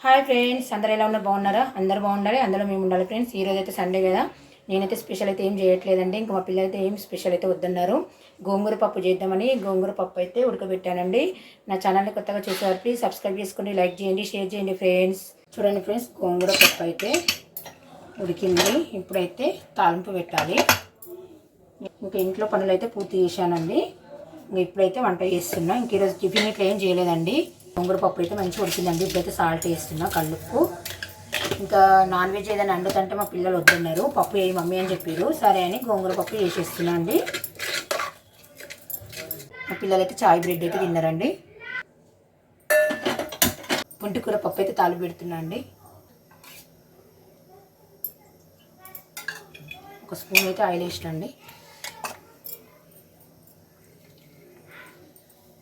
Hi friends, అందరూ ఎలా ఉన్నారు? బాగున్నారా? అందరూ బాగుండాలి, అందులో మేము ఉండాలి ఫ్రెండ్స్. ఈరోజు అయితే సండే కదా, నేనైతే స్పెషల్ అయితే ఏం చేయట్లేదండి. ఇంకా మా పిల్లలు అయితే ఏం స్పెషల్ అయితే వద్దన్నారు. గోంగూర పప్పు చేద్దామని గోంగూర పప్పు అయితే ఉడకబెట్టానండి. నా ఛానల్ని కొత్తగా చూసేవారు ప్లీజ్ సబ్స్క్రైబ్ చేసుకోండి, లైక్ చేయండి, షేర్ చేయండి ఫ్రెండ్స్. చూడండి ఫ్రెండ్స్, గోంగూర పప్పు అయితే ఉడికింది. ఇప్పుడైతే తాలింపు పెట్టాలి. ఇంకా ఇంట్లో పనులు అయితే పూర్తి చేశానండి. ఇప్పుడైతే వంట చేస్తున్నా. ఇంక ఈరోజు టిఫిన్ ఇట్లా ఏం చేయలేదండి. గోంగూర పప్పు అయితే మంచిగా ఉడికిందండి. ఇప్పుడైతే సాల్ట్ వేస్తున్నా, కల్లుప్పు. ఇంకా నాన్ వెజ్ ఏదైనా వండుతంటే మా పిల్లలు వద్దన్నారు, పప్పు వేయి మమ్మీ అని చెప్పారు. సరే అని గోంగూర పప్పు చేసేస్తున్నా అండి. మా పిల్లలు అయితే చాయ్ బ్రెడ్ అయితే తిన్నారండి. పుంటికూర పప్పు అయితే తాలింపు పెడుతున్నా అండి. ఒక స్పూన్ అయితే ఆయిల్ వేసినండి.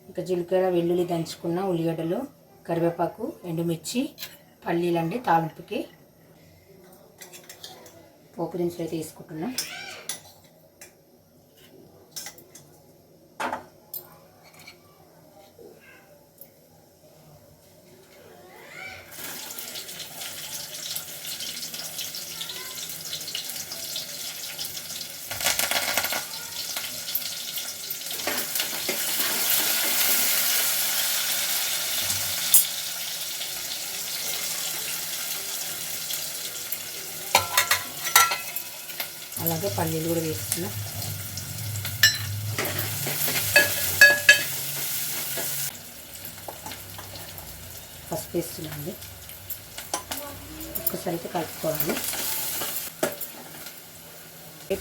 ఇంకా జీలకర్ర, వెల్లుల్లి దంచుకున్న, ఉల్లిగడ్డలు, కరివేపాకు, ఎండుమిర్చి, పల్లీలండి తాలింపుకి. పోపు దినుసులు అయితే వేసుకుంటున్నాం. అలాగే పల్లీలు కూడా వేస్తున్నా. పసుపు వేస్తున్నాండి. ఒక్కసారి అయితే కలుపుకోవాలి.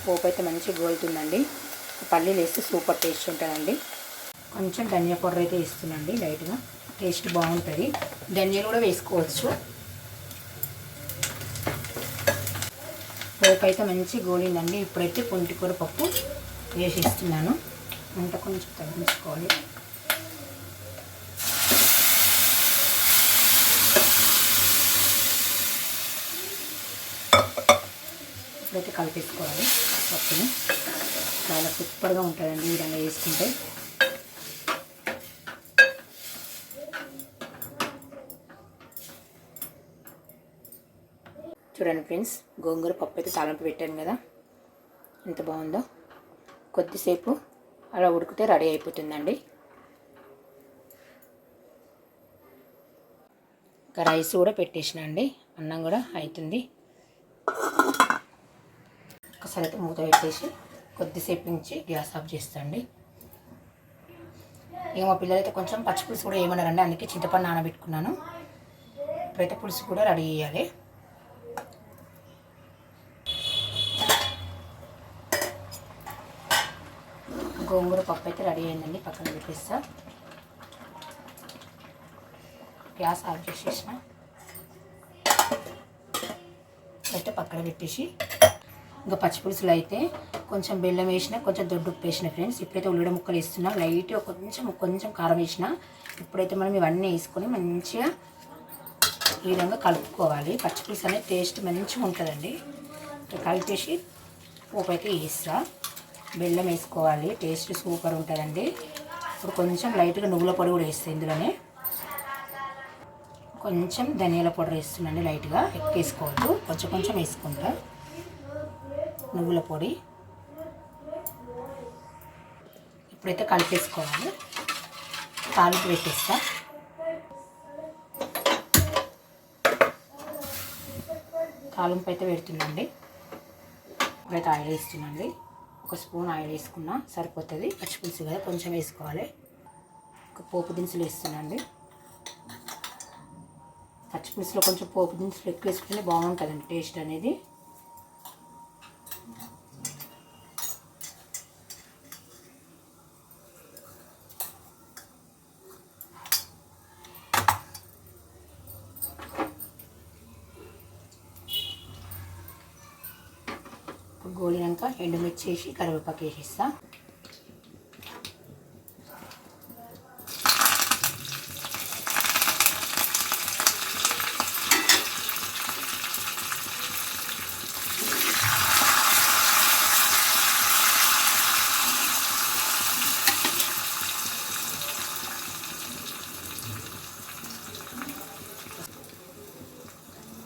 పోపు అయితే మంచిగా గోలుతుందండి. పల్లీలు వేస్తే సూపర్ టేస్ట్ ఉంటుందండి. కొంచెం ధనియా పౌడర్ అయితే వేస్తున్నాండి, లైట్గా టేస్ట్ బాగుంటుంది. ధనియాలు కూడా వేసుకోవచ్చు. పోపు అయితే మంచి గోలిందండి. ఇప్పుడైతే పుంటికూర పప్పు వేసిస్తున్నాను. వంట కొంచెం తగ్గించుకోవాలి. ఇప్పుడైతే కలిపేసుకోవాలి. పప్పుని చాలా సూపర్గా ఉంటుందండి ఈ విధంగా వేసుకుంటే. చూడండి ఫ్రెండ్స్, గోంగూర పప్పు అయితే తాలింపు పెట్టాను కదా, ఎంత బాగుందో. కొద్దిసేపు అలా ఉడికితే రెడీ అయిపోతుందండి. ఇంకా రైస్ కూడా పెట్టేసిన అండి, అన్నం కూడా అవుతుంది. ఒకసారి అయితే మూత పెట్టేసి కొద్దిసేపు నుంచి గ్యాస్ ఆఫ్ చేస్తాండి. ఇక మా పిల్లలు అయితే కొంచెం పచ్చిపులుసు కూడా ఏమన్నారండి, అందుకే చింతపండు నానబెట్టుకున్నాను. ఇప్పుడైతే పులుసు కూడా రెడీ చేయాలి. గోంగూర పప్పు అయితే రెడీ అయిందండి, పక్కన పెట్టేస్తా. గ్యాస్ ఆఫ్ చేసేసిన అయితే పక్కన పెట్టేసి, ఇంకా పచ్చిపులుసులు అయితే కొంచెం బెల్లం వేసిన, కొంచెం దొడ్డు ఉప్పు వేసిన ఫ్రెండ్స్. ఇప్పుడైతే ఉల్లిగడ్డ ముక్కలు వేస్తున్నా, లైట్గా కొంచెం కారం వేసిన. ఇప్పుడైతే మనం ఇవన్నీ వేసుకొని మంచిగా ఈ విధంగా కలుపుకోవాలి. పచ్చిపులుసు అనేది టేస్ట్ మంచిగా ఉంటుందండి. కలిపేసి పోపు అయితే వేస్తా. బెల్లం వేసుకోవాలి, టేస్ట్ సూపర్ ఉంటుందండి. ఇప్పుడు కొంచెం లైట్గా నువ్వుల పొడి కూడా వేస్తాను. ఇందులోనే కొంచెం ధనియాల పౌడర్ వేస్తున్నాండి, లైట్గా ఎక్కువ వేసుకోవద్దు, కొంచెం వేసుకుంటా. నువ్వుల పొడి ఇప్పుడైతే కలిపేసుకోవాలి. తాలింపు పెట్టేస్తా. తాలింపు అయితే పెడుతుందండి. ఇప్పుడైతే ఆయిల్ వేస్తున్నాండి. ఒక స్పూన్ ఆయిల్ వేసుకున్నా సరిపోతుంది, పచ్చిపులుసు కదా కొంచెం వేసుకోవాలి. ఒక పోపు దినుసులు వేస్తున్నాండి. పచ్చిపులుసులో కొంచెం పోపు దినుసులు ఎక్కువ వేసుకుంటే బాగుంటుందండి టేస్ట్ అనేది. గోలినాక ఎండుమిర్చి వేసి కరివేపాకు వేసిస్తా.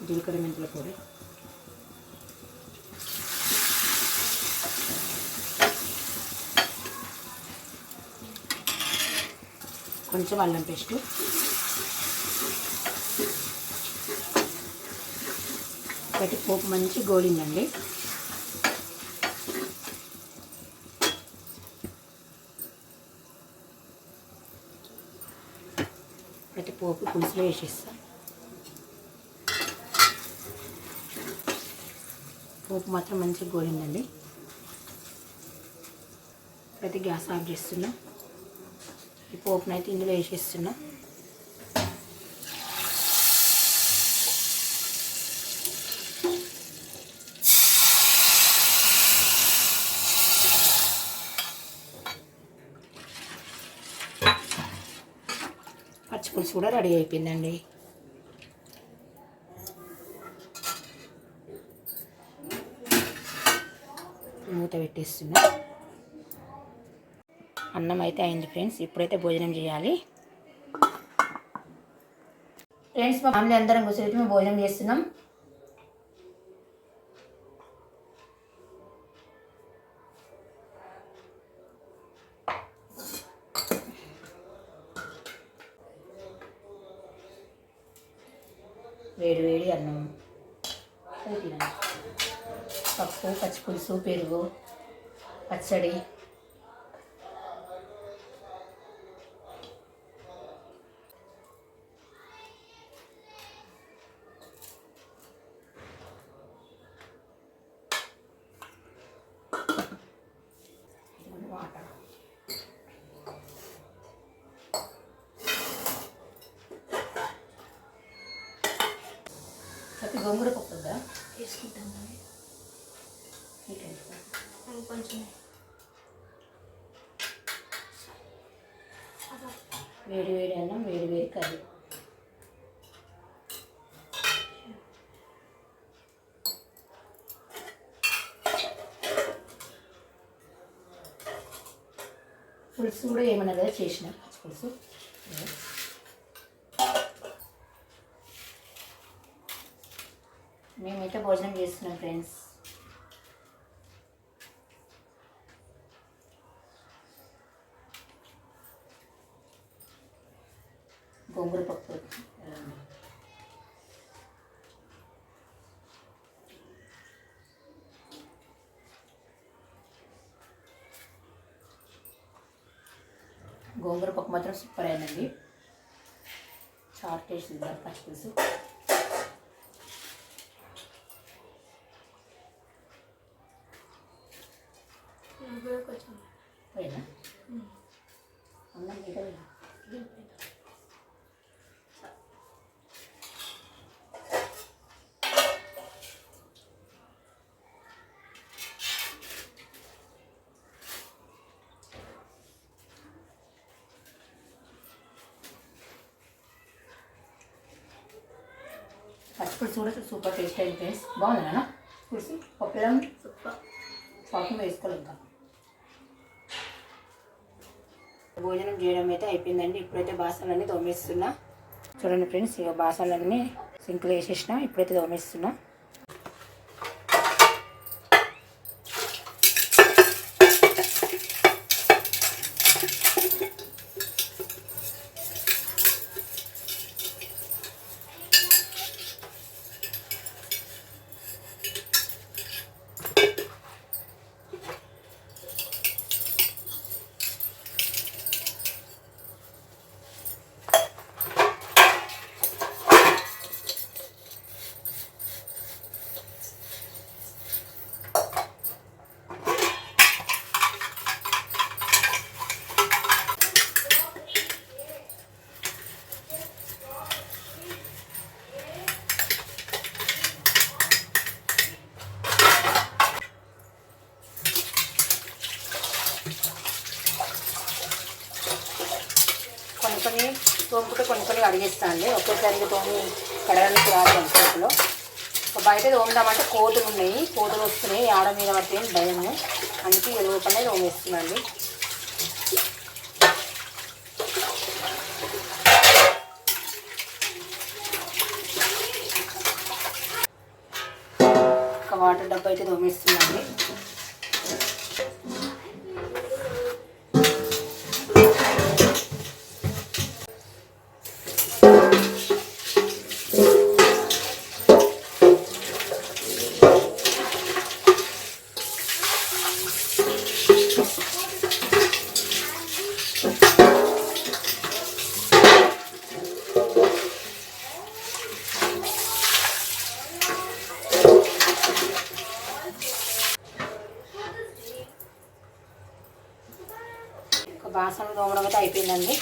జీలకర్ర మెంతుల పొడి, కొంచెం అల్లం పేస్టు, ఒకటి పోపు మంచి గోలిందండి. ఒకటి పోపు పులుసులో వేసేస్తాం. పోపు మాత్రం మంచిగా గోలిందండి. ప్రతి గ్యాస్ ఆఫ్ చేస్తున్నా. ఈ పోపునైతే ఇందులో వేసేస్తున్నా. పచ్చిపులుసు కూడా రెడీ అయిపోయిందండి. మూత పెట్టేస్తున్నా. అన్నం అయితే అయింది ఫ్రెండ్స్. ఇప్పుడైతే భోజనం చేయాలి ఫ్రెండ్స్. మా ఫ్యామిలీ అందరం కూర్చొని మేము భోజనం చేస్తున్నాం. వేడి వేడి అన్నం, పప్పు, పచ్చిపులుసు, పెరుగు, పచ్చడి. ప్రతి గోంగూర పప్పు కదా వేసుకుంటాం. కొంచెం వేడి వేడి అన్నం, వేడి వేడి కర్రీ. పులుసు కూడా ఏమన్నా కదా చేసిన పులుసు. మేమైతే భోజనం చేస్తున్నాం ఫ్రెండ్స్. గోంగూర పప్పు గోంగూర పప్పు మాత్రం సూపర్ అయిందండి. చాలా టేస్ట్ ఉంది పచ్చిపులుసు. పోయినా అన్నం పచ్చిపులుసు కూడా సూపర్ టేస్ట్ అయింది ఫ్రెండ్స్. బాగుందా పులుసు? పప్పు ఎలా ఉంది? సూపర్. పాపం వేసుకోవాలి. ఇంకా భోజనం చేయడం అయితే అయిపోయిందండి. ఇప్పుడైతే బాసనలన్నీ తోమేస్తున్నా. చూడండి ఫ్రెండ్స్, ఇక బాసనలన్నీ సింక్లో వేసేసిన. ఇప్పుడైతే తోమేస్తున్నా. కొన్ని తోముకుంటే కొన్ని అడిగేస్తానండి. ఒకేసారి తోమి కడగడానికి రాదు అనుకోలో. బయట తోముదామంటే కోతులు ఉన్నాయి, కోతులు వస్తున్నాయి. ఆడ మీద పడితే భయము, అందుకే లోపలనే తోమేస్తున్నాండి. ఇంకా వాటర్ డబ్బా అయితే తోమేస్తున్నాండి. బాసనలు తోమడం అయితే అయిపోయిందండి.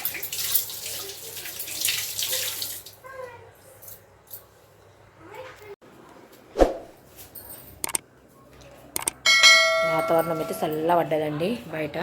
వాతావరణం అయితే చల్లబడ్డదండి బయట.